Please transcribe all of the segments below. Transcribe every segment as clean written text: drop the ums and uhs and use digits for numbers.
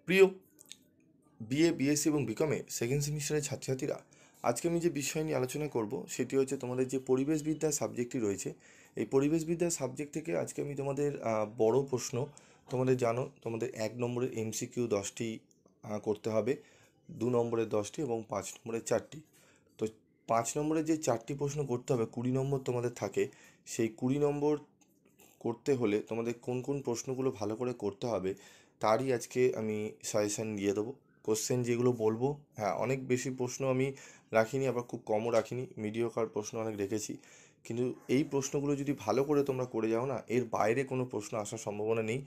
প্রিয় BA BSc এবং বিকমে second সেমিস্টারের ছাত্রছাত্রীরা, আজকে আমি যে বিষয় নিয়ে আলোচনা করব সেটি হচ্ছে তোমাদের যে পরিবেশবিদ্যা সাবজেক্টটি রয়েছে। এই পরিবেশবিদ্যা সাবজেক্ট থেকে আজকে আমি তোমাদের বড় প্রশ্ন, তোমাদের জানো তোমাদের 1 নম্বরের এমসিকিউ 10টি করতে হবে, 2 নম্বরের 10টি এবং 5 নম্বরের 4টি। তো 5 নম্বরের যে 4টি প্রশ্ন করতে হবে, 20 নম্বর তোমাদের থাকে। সেই 20 নম্বর করতে হলে তোমাদের কোন কোন প্রশ্নগুলো ভালো করে করতে হবে তারই আজকে আমি সাজেশান দিয়ে দেবো। কোশ্চেন যেগুলো বলবো, হ্যাঁ, অনেক বেশি প্রশ্ন আমি রাখিনি, আবার খুব কমও রাখিনি, মিডিওকার প্রশ্ন অনেক রেখেছি। কিন্তু এই প্রশ্নগুলো যদি ভালো করে তোমরা করে যাও না, এর বাইরে কোনো প্রশ্ন আসার সম্ভাবনা নেই।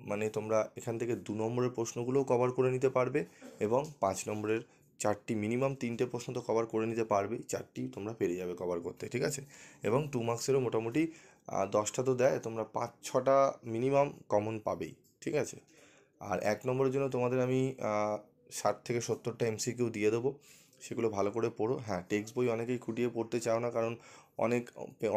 মানে তোমরা এখান থেকে 2 নম্বরের প্রশ্নগুলোও কভার করে নিতে পারবে এবং 5 নম্বরের 4টি, মিনিমাম 3টে প্রশ্ন তো কভার করে নিতে পারবেই, 4টি তোমরা পেরে যাবে কভার করতে, ঠিক আছে। এবং 2 মার্কসেরও মোটামুটি 10টা তো দেয়, তোমরা 5-6টা মিনিমাম কমন পাবেই, ঠিক আছে। আর 1 নম্বরের জন্য তোমাদের আমি 60 থেকে 70টা এমসিকিউ দিয়ে দেবো, সেগুলো ভালো করে পড়ো। হ্যাঁ, টেক্সট বই অনেকেই খুঁটিয়ে পড়তে চাও না, কারণ অনেক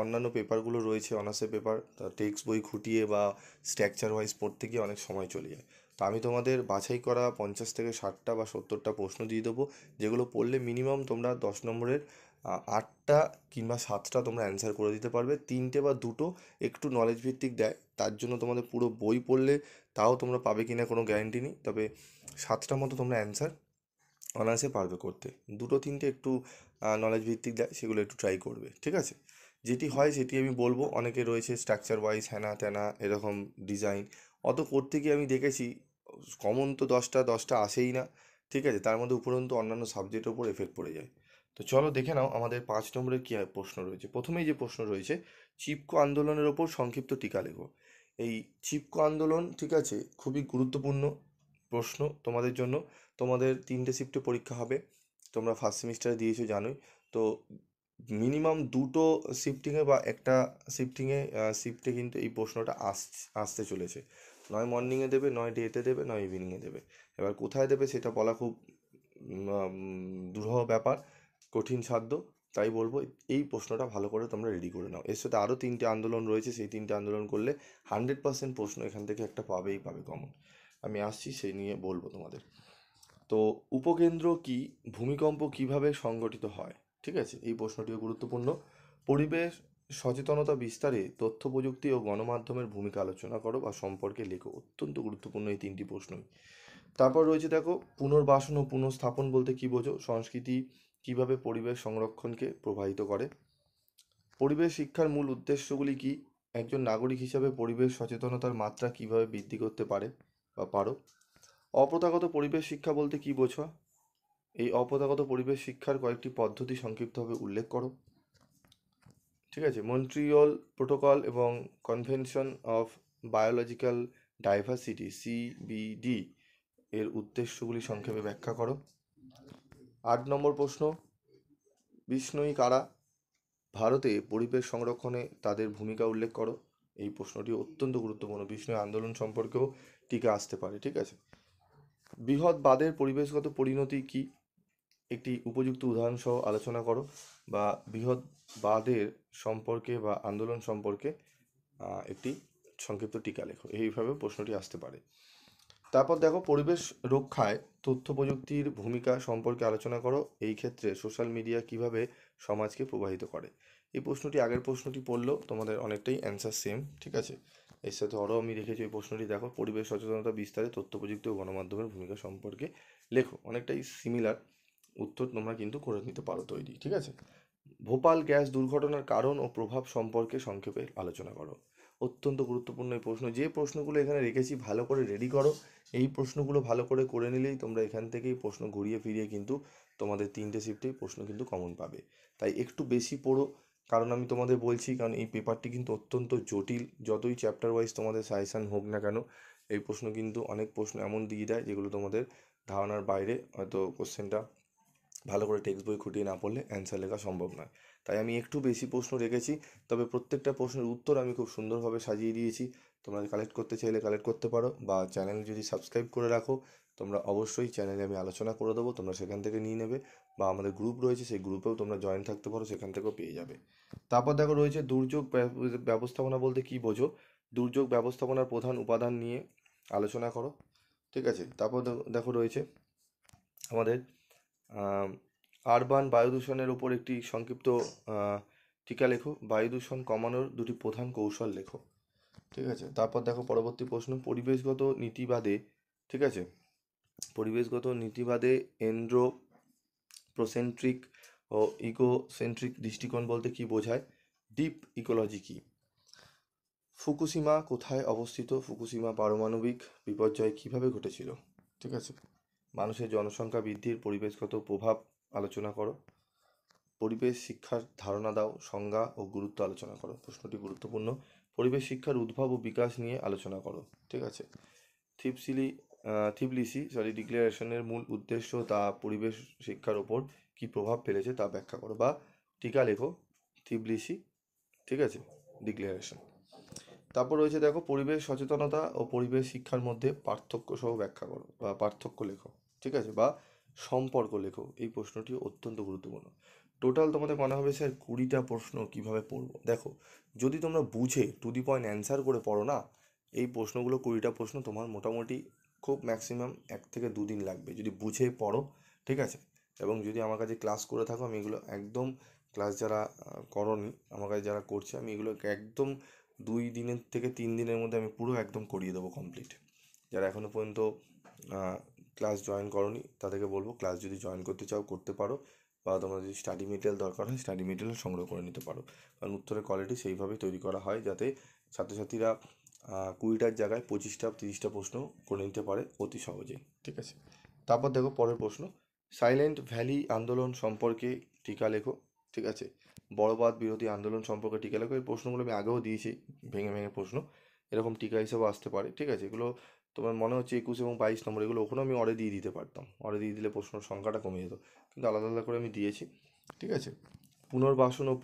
অন্যান্য পেপারগুলো রয়েছে, অনার্সের পেপার, টেক্সট বই খুঁটিয়ে বা স্ট্রাকচার ওয়াইজ পড়তে গিয়ে অনেক সময় চলে যায়। তো আমি তোমাদের বাছাই করা 50 থেকে 60টা বা 70টা প্রশ্ন দিয়ে দেবো, যেগুলো পড়লে মিনিমাম তোমরা 10 নম্বরের 8টা কিংবা 7টা তোমরা অ্যান্সার করে দিতে পারবে। 3টে বা 2টো একটু নলেজ ভিত্তিক দেয়, তার জন্য তোমাদের পুরো বই পড়লে তাও তোমরা পাবে কিনা কোনো গ্যারান্টি নেই, তবে 7টা মতো তোমরা অ্যান্সার অনায়াসে পারবে করতে। 2-3টে একটু নলেজ ভিত্তিক দেয়, সেগুলো একটু ট্রাই করবে, ঠিক আছে। যেটি হয় সেটি আমি বলবো। অনেকে রয়েছে স্ট্রাকচার ওয়াইজ হ্যানা ত্যানা এরকম ডিজাইন, অত করতে গিয়ে আমি দেখেছি কমন তো 10টা আসেই না, ঠিক আছে, তার মধ্যে উপরন্তু অন্যান্য সাবজেক্টের উপর এফেক্ট পড়ে যায়। তো চলো দেখে নাও আমাদের 5 নম্বরের কী প্রশ্ন রয়েছে। প্রথমেই যে প্রশ্ন রয়েছে, চিপকো আন্দোলনের ওপর সংক্ষিপ্ত টিকা লেখো। এই চিপকো আন্দোলন, ঠিক আছে, খুবই গুরুত্বপূর্ণ প্রশ্ন তোমাদের জন্য। তোমাদের 3টে শিফটে পরীক্ষা হবে, তোমরা ফার্স্ট সেমিস্টারে দিয়েছো জানোই। তো মিনিমাম 2টো শিফটিংয়ে বা একটা শিফটে কিন্তু এই প্রশ্নটা আসতে চলেছে। নয় মর্নিংয়ে দেবে, নয় ডেতে দেবে, নয় ইভিনিংয়ে দেবে। এবার কোথায় দেবে সেটা বলা খুব দুরূহ ব্যাপার, কঠিন সাধ্য। তাই বলবো এই প্রশ্নটা ভালো করে তোমরা রেডি করে নাও। এর সাথে আরও 3টে আন্দোলন রয়েছে, সেই 3টে আন্দোলন করলে 100% প্রশ্ন এখান থেকে একটা পাবেই পাবে কমন। আমি আসছি সেই নিয়ে বলবো তোমাদের। তো উপকেন্দ্র কি, ভূমিকম্প কিভাবে সংঘটিত হয়, ঠিক আছে, এই প্রশ্নটিও গুরুত্বপূর্ণ। পরিবেশ সচেতনতা বিস্তারে তথ্য প্রযুক্তি ও গণমাধ্যমের ভূমিকা আলোচনা করো বা সম্পর্কে লেখো। অত্যন্ত গুরুত্বপূর্ণ এই 3টি প্রশ্নই। তারপর রয়েছে দেখো, পুনর্বাসন ও পুনঃস্থাপন বলতে কী বোঝো, সংস্কৃতি কিভাবে পরিবেশ সংরক্ষণকে প্রভাবিত করে, পরিবেশ শিক্ষার মূল উদ্দেশ্যগুলি কি, একজন নাগরিক হিসাবে পরিবেশ সচেতনতার মাত্রা কিভাবে বৃদ্ধি করতে পারে বা পারো, অপ্রথাগত পরিবেশ শিক্ষা বলতে কী বোঝো, এই অপ্রথাগত পরিবেশ শিক্ষার কয়েকটি পদ্ধতি সংক্ষিপ্তভাবে উল্লেখ করো, ঠিক আছে। মন্ট্রিয়ল প্রোটোকল এবং convention of biological diversity CBD এর উদ্দেশ্যগুলি সংক্ষেপে ব্যাখ্যা করো। 8 নম্বর প্রশ্ন, বিষ্ণুই কারা, ভারতে পরিবেশ সংরক্ষণে তাদের ভূমিকা উল্লেখ করো। এই প্রশ্নটি অত্যন্ত গুরুত্বপূর্ণ, বিষ্ণুই আন্দোলন সম্পর্কেও টিকা আসতে পারে, ঠিক আছে। বৃহৎবাদের পরিবেশগত পরিণতি কি, একটি উপযুক্ত উদাহরণ সহ আলোচনা করো, বা বৃহৎবাদের সম্পর্কে বা আন্দোলন সম্পর্কে একটি সংক্ষিপ্ত টিকা লেখো। এইভাবে প্রশ্নটি আসতে পারে। তারপর দেখো, পরিবেশ রক্ষায় তথ্য প্রযুক্তির ভূমিকা সম্পর্কে আলোচনা করো। এই ক্ষেত্রে সোশ্যাল মিডিয়া কিভাবে সমাজকে প্রভাবিত করে। এই প্রশ্নটি আগের প্রশ্নটি পড়লেও তোমাদের অনেকটাই অ্যান্সার সেম, ঠিক আছে। এর সাথে আরও আমি রেখেছি এই প্রশ্নটি, দেখো, পরিবেশ সচেতনতা বিস্তারে তথ্য প্রযুক্তি ও গণমাধ্যমের ভূমিকা সম্পর্কে লেখো। অনেকটাই সিমিলার উত্তর তোমরা কিন্তু করে নিতে পারো তৈরি, ঠিক আছে। ভোপাল গ্যাস দুর্ঘটনার কারণ ও প্রভাব সম্পর্কে সংক্ষেপে আলোচনা করো। অত্যন্ত গুরুত্বপূর্ণ এই প্রশ্ন, যে প্রশ্নগুলো এখানে রেখেছি ভালো করে রেডি করো। এই প্রশ্নগুলো ভালো করে করে নিলেই তোমরা এখান থেকেই প্রশ্ন ঘুরিয়ে ফিরিয়ে কিন্তু তোমাদের 3টে শিফটেই প্রশ্ন কিন্তু কমন পাবে। তাই একটু বেশি পড়ো, কারণ আমি তোমাদের বলছি, কারণ এই পেপারটি কিন্তু অত্যন্ত জটিল। যতই চ্যাপ্টার ওয়াইজ তোমাদের সাজেশান হোক না কেন, এই প্রশ্ন কিন্তু অনেক প্রশ্ন এমন দিয়ে দেয় যেগুলো তোমাদের ধারণার বাইরে, হয়তো কোশ্চেনটা ভালো করে টেক্সট বই খুঁটিয়ে না পড়লে অ্যান্সার লেখা সম্ভব নয়। তাই আমি একটু বেশি প্রশ্ন রেখেছি, তবে প্রত্যেকটা প্রশ্নের উত্তর আমি খুব সুন্দরভাবে সাজিয়ে দিয়েছি। তোমরা কালেক্ট করতে চাইলে কালেক্ট করতে পারো, বা চ্যানেল যদি সাবস্ক্রাইব করে রাখো, তোমরা অবশ্যই চ্যানেলে আমি আলোচনা করে দেবো, তোমরা সেখান থেকে নিয়ে নেবে। বা আমাদের গ্রুপ রয়েছে, সেই গ্রুপেও তোমরা জয়েন থাকতে পারো, সেখান থেকেও পেয়ে যাবে। তারপর দেখো রয়েছে দুর্যোগ ব্যবস্থাপনা বলতে কী বোঝো, দুর্যোগ ব্যবস্থাপনার প্রধান উপাদান নিয়ে আলোচনা করো। ঠিক আছে। তারপর দেখো রয়েছে আমাদের আরবান বায়ু দূষণের ওপর একটি সংক্ষিপ্ত টিকা লেখো, বায়ু দূষণ কমানোর দুটি প্রধান কৌশল লেখো। ঠিক আছে। তারপর দেখো পরবর্তী প্রশ্ন, পরিবেশগত নীতিবাদে, ঠিক আছে, পরিবেশগত নীতিবাদে এন্ড্রোপ্রোসেন্ট্রিক ও ইকোসেন্ট্রিক দৃষ্টিকোণ বলতে কি বোঝায়? ডিপ ইকোলজি কি? ফুকুশিমা কোথায় অবস্থিত? ফুকুশিমা পারমাণবিক বিপর্যয় কিভাবে ঘটেছিল? ঠিক আছে। মানুষের জনসংখ্যা বৃদ্ধির পরিবেশগত প্রভাব আলোচনা করো। পরিবেশ শিক্ষার ধারণা দাও, সংজ্ঞা ও গুরুত্ব আলোচনা করো। প্রশ্নটি গুরুত্বপূর্ণ। পরিবেশ শিক্ষার উদ্ভব ও বিকাশ নিয়ে আলোচনা করো। ঠিক আছে। থিবলিসি ডিক্লারেশনের মূল উদ্দেশ্য তা পরিবেশ শিক্ষার ওপর কী প্রভাব ফেলেছে তা ব্যাখ্যা করো, বা টিকা লেখো থিবলিসি, ঠিক আছে, ডিক্লারেশন। তারপর রয়েছে দেখো পরিবেশ সচেতনতা ও পরিবেশ শিক্ষার মধ্যে পার্থক্য সহ ব্যাখ্যা করো বা পার্থক্য লেখো। ঠিক আছে, বা সম্পর্ক লেখো। এই প্রশ্নটি অত্যন্ত গুরুত্বপূর্ণ। টোটাল তোমাদের মনে হবে স্যার 20টা প্রশ্ন কিভাবে পড়বো? দেখো, যদি তোমরা বুঝে টু দি পয়েন্ট অ্যান্সার করে পড়ো না, এই প্রশ্নগুলো 20টা প্রশ্ন তোমার মোটামুটি খুব ম্যাক্সিমাম 1 থেকে 2 দিন লাগবে যদি বুঝে পড়ো। ঠিক আছে। এবং যদি আমার কাছে ক্লাস করে থাকো, আমি এগুলো একদম, ক্লাস যারা করনি আমার কাছে যারা করছে, আমি এগুলোকে একদম 2 দিনের থেকে 3 দিনের মধ্যে আমি পুরো একদম করিয়ে দেবো কমপ্লিট। যারা এখনও পর্যন্ত ক্লাস জয়েন করনি তাদেরকে বলবো ক্লাস যদি জয়েন করতে চাও করতে পারো, বা তোমরা যদি স্টাডি মেটেরিয়াল দরকার হয় স্টাডি মেটেরিয়াল সংগ্রহ করে নিতে পারো। কারণ উত্তরের কোয়ালিটি সেইভাবেই তৈরি করা হয় যাতে ছাত্রছাত্রীরা 20টার জায়গায় 25টা 30টা প্রশ্ন করে নিতে পারে অতি সহজেই। ঠিক আছে। তারপর দেখো পরের প্রশ্ন, সাইলেন্ট ভ্যালি আন্দোলন সম্পর্কে টিকা লেখো। ঠিক আছে। বড়বাদ বিরোধী আন্দোলন সম্পর্কে টিকা লেখো। এই প্রশ্নগুলো আমি আগেও দিয়েছি, ভেঙে ভেঙে প্রশ্ন এরকম টিকা হিসেবেও আসতে পারে। ঠিক আছে। এগুলো তোমার মনে হচ্ছে 21 এবং 22 নম্বর, এগুলো ওখানেও আমি অরে দিয়ে দিতে পারতাম, অরে দিয়ে দিলে প্রশ্নের সংখ্যাটা কমে যেত, কিন্তু আলাদা আলাদা করে আমি দিয়েছি। ঠিক আছে। পুনর্বাসন ও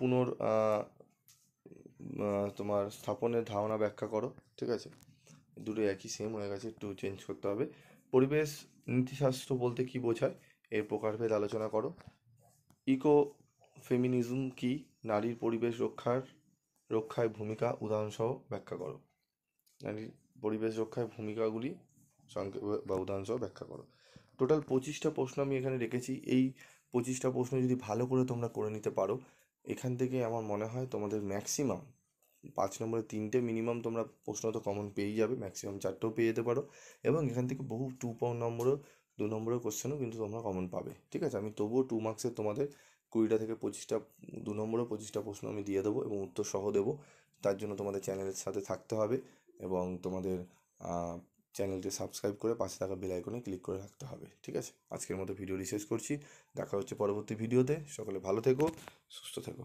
তোমার স্থাপনের ধারণা ব্যাখ্যা করো। ঠিক আছে। দুটো একই সেম হয়ে গেছে, একটু চেঞ্জ করতে হবে। পরিবেশ নীতিশাস্ত্র বলতে কি বোঝায়? এর প্রকারভেদ আলোচনা করো। ইকো ফেমিনিজম কি? নারীর পরিবেশ রক্ষায় ভূমিকা উদাহরণসহ ব্যাখ্যা করো। নারীর পরিবেশ রক্ষায় ভূমিকাগুলি সংক্ষেপে বা উদাহরণসহ ব্যাখ্যা করো। টোটাল 25টা প্রশ্ন আমি এখানে রেখেছি। এই 25টা প্রশ্ন যদি ভালো করে তোমরা করে নিতে পারো, এখান থেকে আমার মনে হয় তোমাদের ম্যাক্সিমাম 5 নম্বরে 3টে মিনিমাম তোমরা প্রশ্ন তো কমন পেয়েই যাবে, ম্যাক্সিমাম 4টেও পেয়ে যেতে পারো, এবং এখান থেকে বহু 2 নম্বরের কোশ্চেনও কিন্তু তোমরা কমন পাবে। ঠিক আছে। আমি তবুও 2 মার্কসের তোমাদের 20টা থেকে 25টা 2 নম্বরেও 25টা প্রশ্ন আমি দিয়ে দেবো এবং উত্তর সহ দেবো। তার জন্য তোমাদের চ্যানেলের সাথে থাকতে হবে এবং তোমাদের চ্যানেলটি সাবস্ক্রাইব করে পাশে থাকা বেল আইকনে ক্লিক করে রাখতে হবে। ঠিক আছে। আজকের মতো ভিডিওটি শেষ করছি, দেখা হচ্ছে পরবর্তী ভিডিওতে। সকলে ভালো থেকো, সুস্থ থেকো।